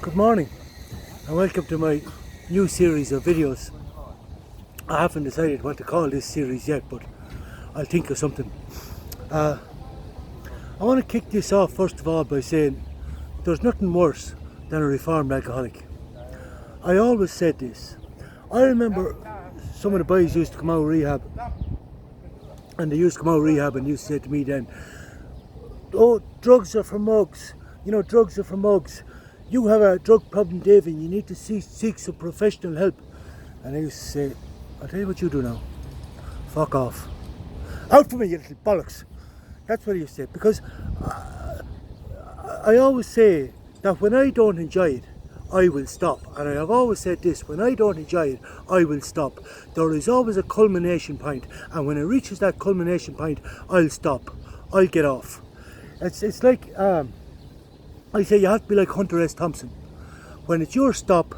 Good morning and welcome to my new series of videos. I haven't decided what to call this series yet, but I'll think of something. I want to kick this off first of all by saying there's nothing worse than a reformed alcoholic. I always said this. I remember some of the boys used to come out of rehab, and they used to come out of rehab and used to say to me then, "Oh, drugs are for mugs. Drugs are for mugs. You have a drug problem, David, you need to seek some professional help." And I used to say, "I'll tell you what you do now. Fuck off. Out for me, you little bollocks." That's what I used to say. Because I always say that when I don't enjoy it, I will stop. And I have always said this, when I don't enjoy it, I will stop. There is always a culmination point. And when it reaches that culmination point, I'll stop. I'll get off. It's like... I say you have to be like Hunter S. Thompson. When it's your stop,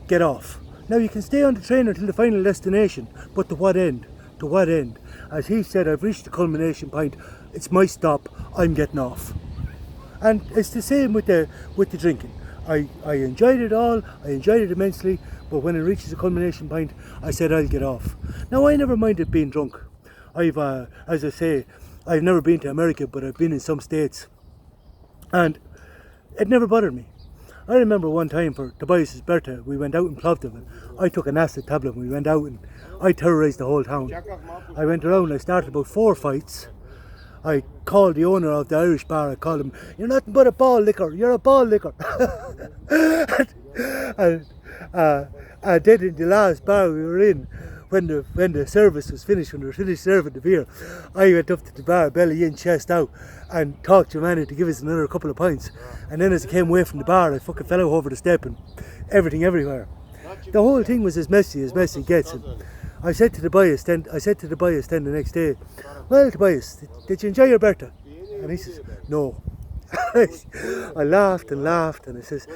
get off. Now you can stay on the train until the final destination, but to what end? To what end? As he said, I've reached the culmination point, it's my stop, I'm getting off. And it's the same with the drinking. I enjoyed it all, I enjoyed it immensely, but when it reaches the culmination point, I said I'll get off. Now I never minded being drunk. As I say, I've never been to America, but I've been in some states. And it never bothered me. I remember one time for Tobias's birthday, we went out in Plovdiv and I took an acid tablet and we went out and I terrorised the whole town. I went around and I started about 4 fights. I called the owner of the Irish bar, I called him, "You're nothing but a ball licker, you're a ball licker." and then in the last bar we were in, when the service was finished, when they were finished serving the beer, I went up to the bar, belly in, chest out, and talked to Manny to give us another couple of pints. And then as I came away from the bar, I fucking fell over the step and everything everywhere. The whole thing was as messy gets. And I said to Tobias then the next day, "Well, Tobias, did you enjoy your birthday?" And he says, "No." I laughed and I says,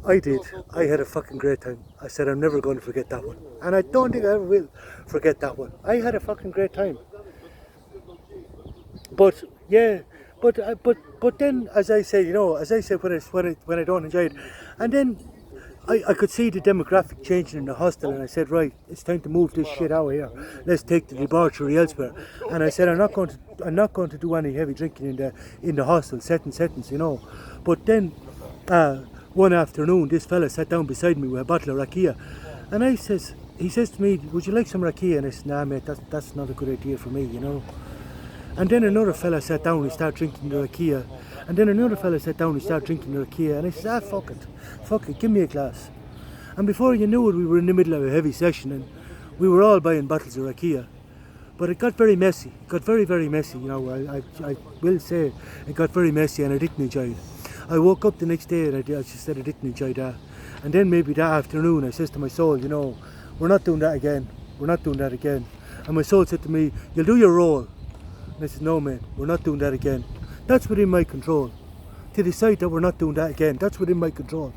"I did. I had a fucking great time." I said, "I'm never going to forget that one. And I don't think I ever will forget that one. I had a fucking great time." But yeah, but then, as I say, when I don't enjoy it, and then I could see the demographic changing in the hostel, and I said, right, it's time to move this shit out of here. Let's take the debauchery elsewhere. And I said, I'm not going to do any heavy drinking in the hostel, settings. But then one afternoon, this fella sat down beside me with a bottle of rakia, and he says to me, "Would you like some rakia?" And I said, "Nah, mate, that's not a good idea for me, And then another fella sat down and he started drinking the rakia. And then another fella sat down and he started drinking the rakia. And I said, fuck it, give me a glass. And before you knew it, we were in the middle of a heavy session and we were all buying bottles of rakia. But it got very messy. It got very, very messy, I will say it got very messy and I didn't enjoy it. I woke up the next day and I just said I didn't enjoy that. And then maybe that afternoon I says to my soul, we're not doing that again. We're not doing that again. And my soul said to me, "You'll do your role." And I said, "No, mate, we're not doing that again." That's within my control. To decide that we're not doing that again, that's within my control.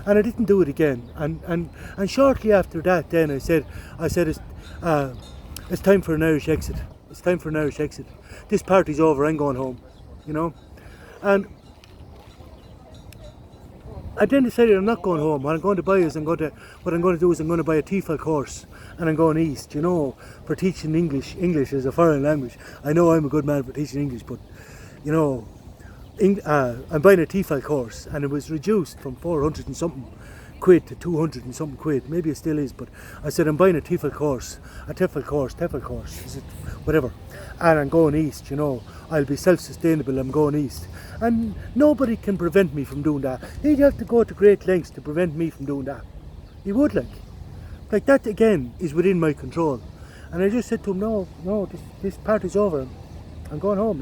And I didn't do it again. And shortly after that, then I said it's time for an Irish exit. It's time for an Irish exit. This party's over. I'm going home. And I then decided I'm not going home. What I'm going to buy is I'm going to buy a TEFL course, and I'm going east, for teaching English. English is a foreign language. I know I'm a good man for teaching English, but I'm buying a TEFL course, and it was reduced from 400 and something quid to 200 and something quid. Maybe it still is, but I said I'm buying a TEFL course, is it whatever, and I'm going east. I'll be self-sustainable. I'm going east, and nobody can prevent me from doing that. He'd have to go to great lengths to prevent me from doing that. He would, like that again is within my control. And I just said to him, no, this party's over. I'm going home,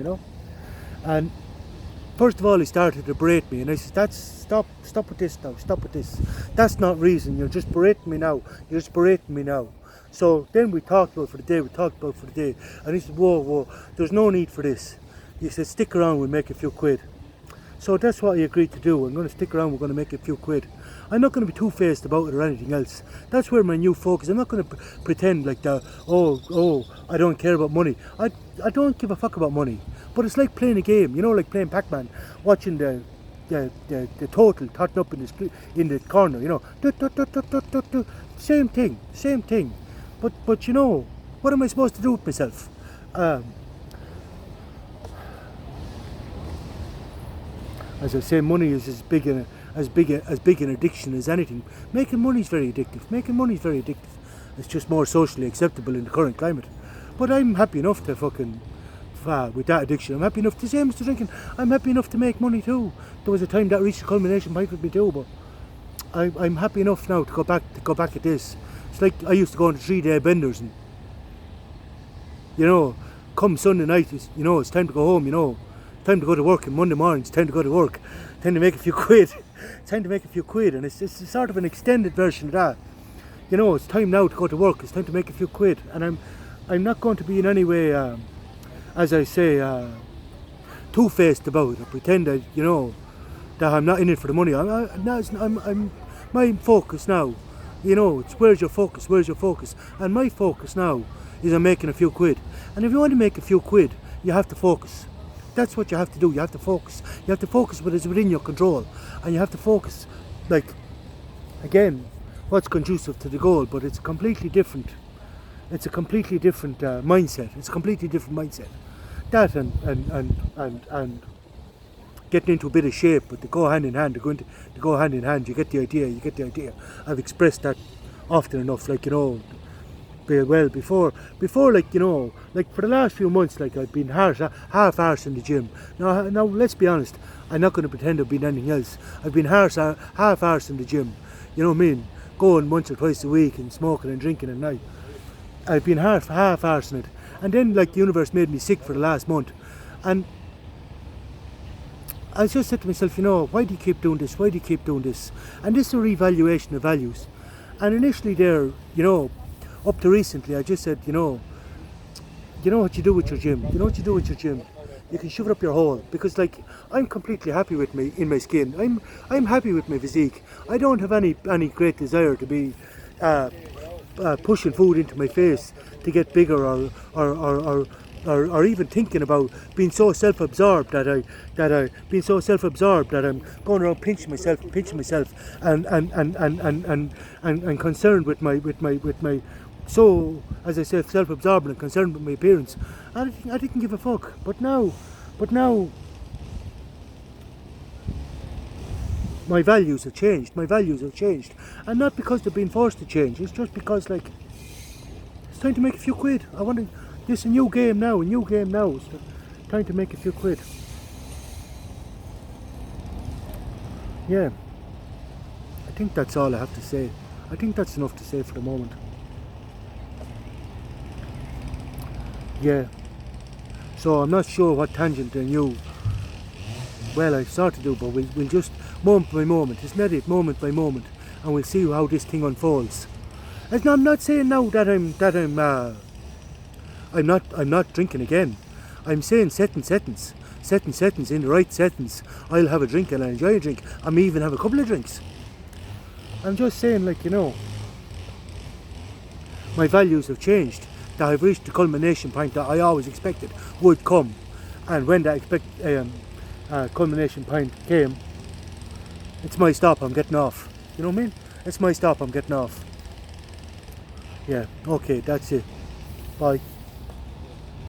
And first of all, he started to berate me, and I said, stop with this now, stop with this. That's not reason, you're just berating me now. So then we talked about for the day, and he said, whoa, there's no need for this. He said, stick around, we'll make a few quid. So that's what I agreed to do. I'm going to stick around, we're going to make a few quid. I'm not going to be two-faced about it or anything else. That's where my new focus. I'm not going to pretend like that, I don't care about money. I don't give a fuck about money. But it's like playing a game, like playing Pac-Man, watching the the total totting up in the corner, you know. Same thing. But you know, what am I supposed to do with myself? As I say, money is as big an addiction as anything. Making money is very addictive. It's just more socially acceptable in the current climate. But I'm happy enough to fucking with that addiction. I'm happy enough, the same as the drinking. I'm happy enough to make money too. There was a time that reached a culmination point with me too, but I'm happy enough now to go back at this. It's like I used to go on the 3-day benders, and you know, come Sunday night, it's time to go home. You know, time to go to work, and Monday morning it's time to go to work. Time to make a few quid. And it's sort of an extended version of that. You know, it's time now to go to work. It's time to make a few quid, and I'm not going to be in any way, as I say, two-faced about it, or pretend that that I'm not in it for the money. I'm my focus now. You know, it's where's your focus, and my focus now is on making a few quid. And if you want to make a few quid, you have to focus. That's what you have to do. You have to focus. You have to focus what is within your control, and you have to focus, like, again, what's conducive to the goal. But it's completely different. It's a completely different mindset. It's a completely different mindset. That and getting into a bit of shape, but they go hand in hand. They go hand in hand. You get the idea. I've expressed that often enough. Like, before, like, like for the last few months, like, I've been half-arse in the gym. Now let's be honest. I'm not going to pretend I've been anything else. I've been half-arse in the gym. You know what I mean? Going once or twice a week and smoking and drinking at night. I've been half-arse in it. And then, like, the universe made me sick for the last month. And I just said to myself, why do you keep doing this? And this is a revaluation of values. And initially there, up to recently, I just said, you know what you do with your gym. You can shove it up your hole, because, like, I'm completely happy with me in my skin. I'm happy with my physique. I don't have any great desire to be pushing food into my face to get bigger, or even thinking about being so self-absorbed that I'm going around pinching myself and concerned with my so, as I said, self-absorbed and concerned with my appearance. I didn't give a fuck. But now my values have changed. And not because they've been forced to change. It's just because, like, it's time to make a few quid. This is a new game now. It's time to make a few quid. Yeah. I think that's all I have to say. I think that's enough to say for the moment. Yeah. So I'm not sure what tangent I knew. Well, I sort of do, but we'll just moment by moment. Isn't that it? Moment by moment, and we'll see how this thing unfolds. I'm not saying now that I'm not drinking again. I'm saying setting settings in the right settings. I'll have a drink and I'll enjoy a drink. I may even have a couple of drinks. I'm just saying, like, my values have changed. That I've reached the culmination point that I always expected would come, and when that culmination point came, it's my stop. I'm getting off. You know what I mean? It's my stop. I'm getting off. Yeah. Okay. That's it. Bye.